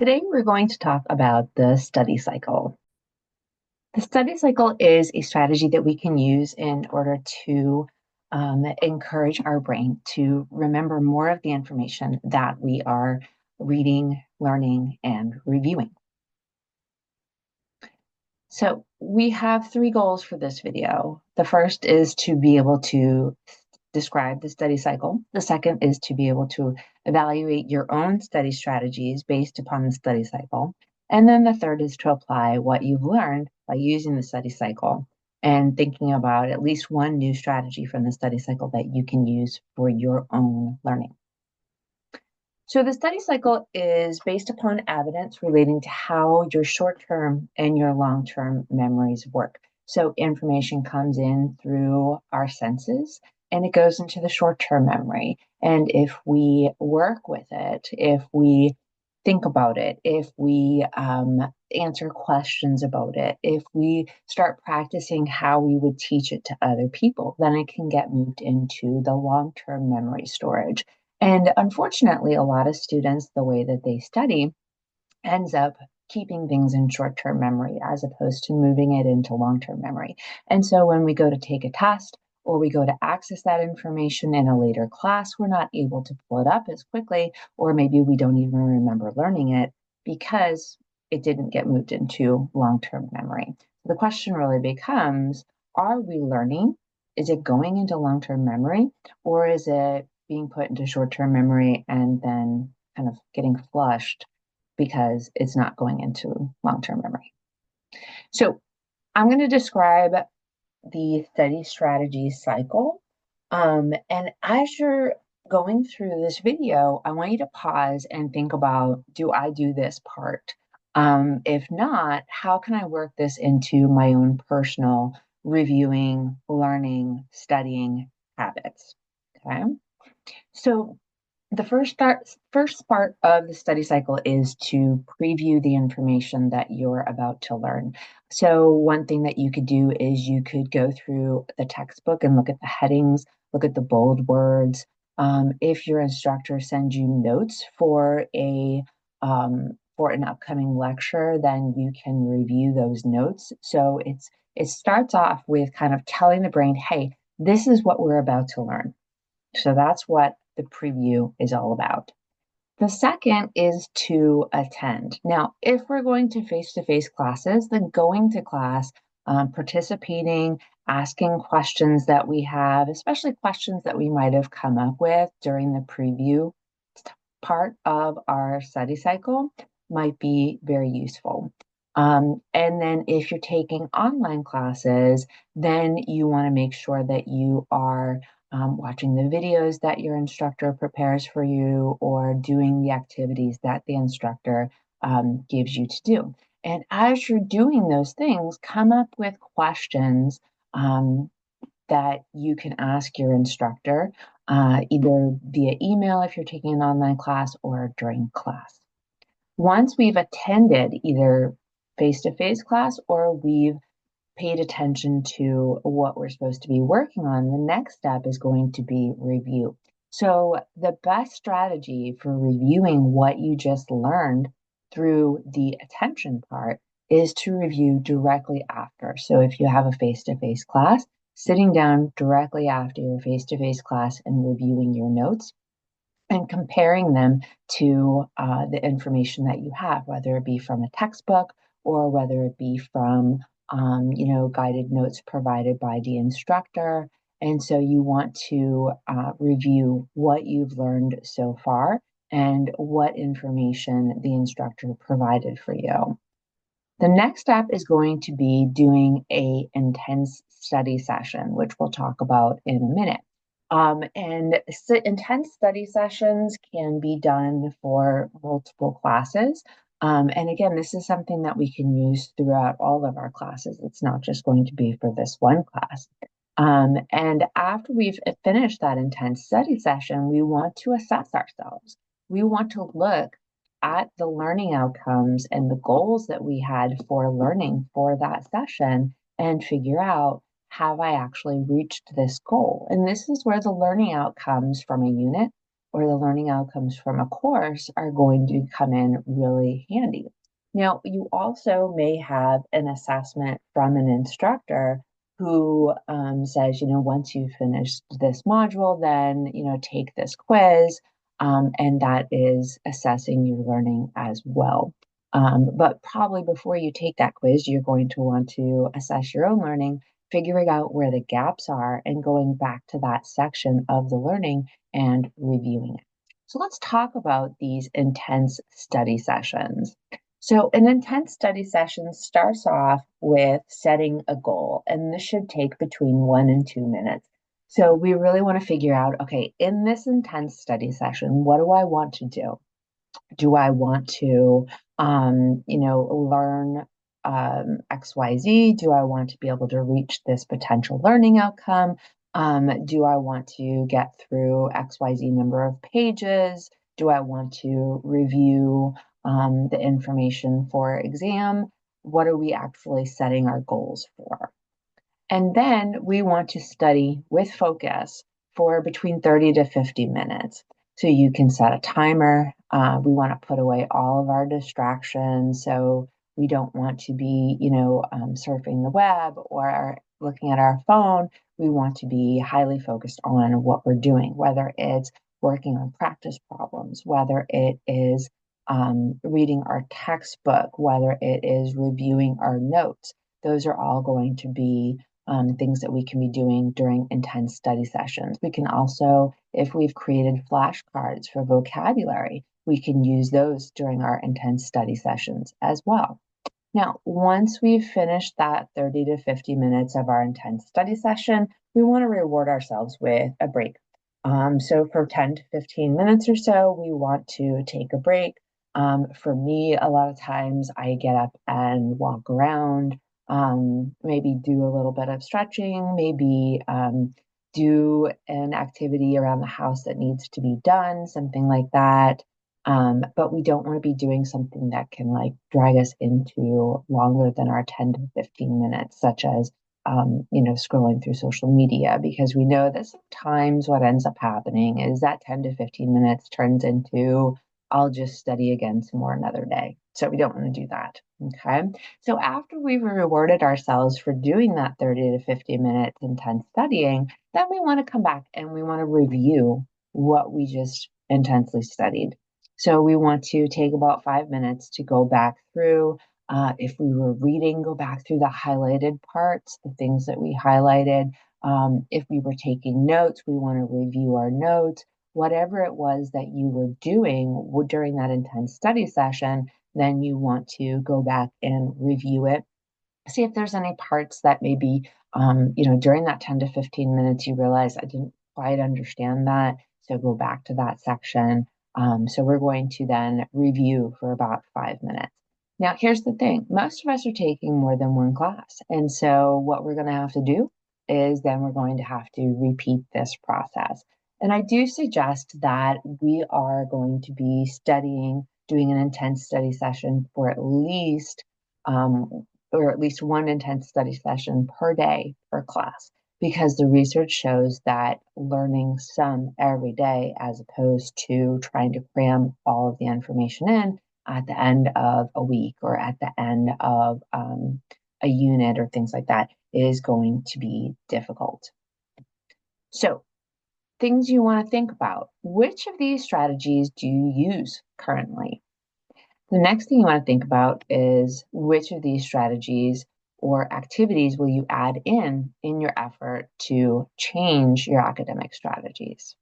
Today, we're going to talk about the study cycle. The study cycle is a strategy that we can use in order to encourage our brain to remember more of the information that we are reading, learning, and reviewing. So we have three goals for this video. The first is to be able to describe the study cycle. The second is to be able to evaluate your own study strategies based upon the study cycle. And then the third is to apply what you've learned by using the study cycle and thinking about at least one new strategy from the study cycle that you can use for your own learning. So the study cycle is based upon evidence relating to how your short-term and your long-term memories work. So information comes in through our senses and it goes into the short-term memory. And if we work with it, if we think about it, if we answer questions about it, if we start practicing how we would teach it to other people, then it can get moved into the long-term memory storage. And unfortunately, a lot of students, the way that they study ends up keeping things in short-term memory as opposed to moving it into long-term memory. And so when we go to take a test or we go to access that information in a later class, we're not able to pull it up as quickly, or maybe we don't even remember learning it because it didn't get moved into long-term memory. So the question really becomes, are we learning? Is it going into long-term memory, or is it being put into short-term memory and then kind of getting flushed because it's not going into long-term memory? So I'm going to describe the study strategy cycle. And as you're going through this video, I want you to pause and think about, do I do this part? If not, how can I work this into my own personal reviewing, learning, studying habits? Okay. So the first part of the study cycle is to preview the information that you're about to learn. So one thing that you could do is you could go through the textbook and look at the headings, look at the bold words. If your instructor sends you notes for an upcoming lecture, then you can review those notes. So it starts off with kind of telling the brain, hey, this is what we're about to learn. So that's what the preview is all about. The second is to attend. Now, if we're going to face-to-face classes, then going to class, participating, asking questions that we have, especially questions that we might have come up with during the preview part of our study cycle, might be very useful. And then if you're taking online classes, then you want to make sure that you are watching the videos that your instructor prepares for you or doing the activities that the instructor gives you to do. And as you're doing those things, come up with questions that you can ask your instructor, either via email if you're taking an online class or during class. Once we've attended either face-to-face class or we've paid attention to what we're supposed to be working on, the next step is going to be review. So the best strategy for reviewing what you just learned through the attention part is to review directly after. So if you have a face-to-face class, sitting down directly after your face-to-face class and reviewing your notes and comparing them to the information that you have, whether it be from a textbook or whether it be from guided notes provided by the instructor. And so you want to review what you've learned so far and what information the instructor provided for you. The next step is going to be doing an intense study session, which we'll talk about in a minute. And intense study sessions can be done for multiple classes. And again, this is something that we can use throughout all of our classes. It's not just going to be for this one class. And after we've finished that intense study session, we want to assess ourselves. We want to look at the learning outcomes and the goals that we had for learning for that session and figure out, have I actually reached this goal? And this is where the learning outcomes from a unit or the learning outcomes from a course are going to come in really handy. Now, you also may have an assessment from an instructor who says, once you've finished this module, then, take this quiz. And that is assessing your learning as well. But probably before you take that quiz, you're going to want to assess your own learning, figuring out where the gaps are, and going back to that section of the learning and reviewing it. So let's talk about these intense study sessions. So an intense study session starts off with setting a goal, and this should take between 1 and 2 minutes. So we really want to figure out, okay, in this intense study session, what do I want to do? Do I want to, learn XYZ? Do I want to be able to reach this potential learning outcome? Do I want to get through XYZ number of pages? Do I want to review the information for exam? What are we actually setting our goals for? And then we want to study with focus for between 30 to 50 minutes. So you can set a timer. We want to put away all of our distractions. So we don't want to be, surfing the web or looking at our phone. We want to be highly focused on what we're doing, whether it's working on practice problems, whether it is reading our textbook, whether it is reviewing our notes. Those are all going to be things that we can be doing during intense study sessions. We can also, if we've created flashcards for vocabulary, we can use those during our intense study sessions as well. Now, once we've finished that 30 to 50 minutes of our intense study session, we want to reward ourselves with a break. So for 10 to 15 minutes or so, we want to take a break. For me, a lot of times I get up and walk around, maybe do a little bit of stretching, maybe do an activity around the house that needs to be done, something like that. But we don't want to be doing something that can drag us into longer than our 10 to 15 minutes, such as scrolling through social media, because we know that sometimes what ends up happening is that 10 to 15 minutes turns into, I'll just study again some more another day. So we don't want to do that. Okay. So after we've rewarded ourselves for doing that 30 to 50 minutes intense studying, then we want to come back and we want to review what we just intensely studied. So we want to take about 5 minutes to go back through. If we were reading, go back through the highlighted parts, the things that we highlighted. If we were taking notes, we want to review our notes. Whatever it was that you were doing during that intense study session, then you want to go back and review it. See if there's any parts that maybe, during that 10 to 15 minutes, you realize I didn't quite understand that. So go back to that section. So we're going to then review for about 5 minutes. Now, here's the thing. Most of us are taking more than one class. And so what we're going to have to do is then we're going to have to repeat this process. And I do suggest that we are going to be doing an intense study session for at least one intense study session per day per class, because the research shows that learning some every day as opposed to trying to cram all of the information in at the end of a week or at the end of a unit or things like that is going to be difficult. So things you want to think about. Which of these strategies do you use currently? The next thing you want to think about is which of these strategies or activities will you add in your effort to change your academic strategies?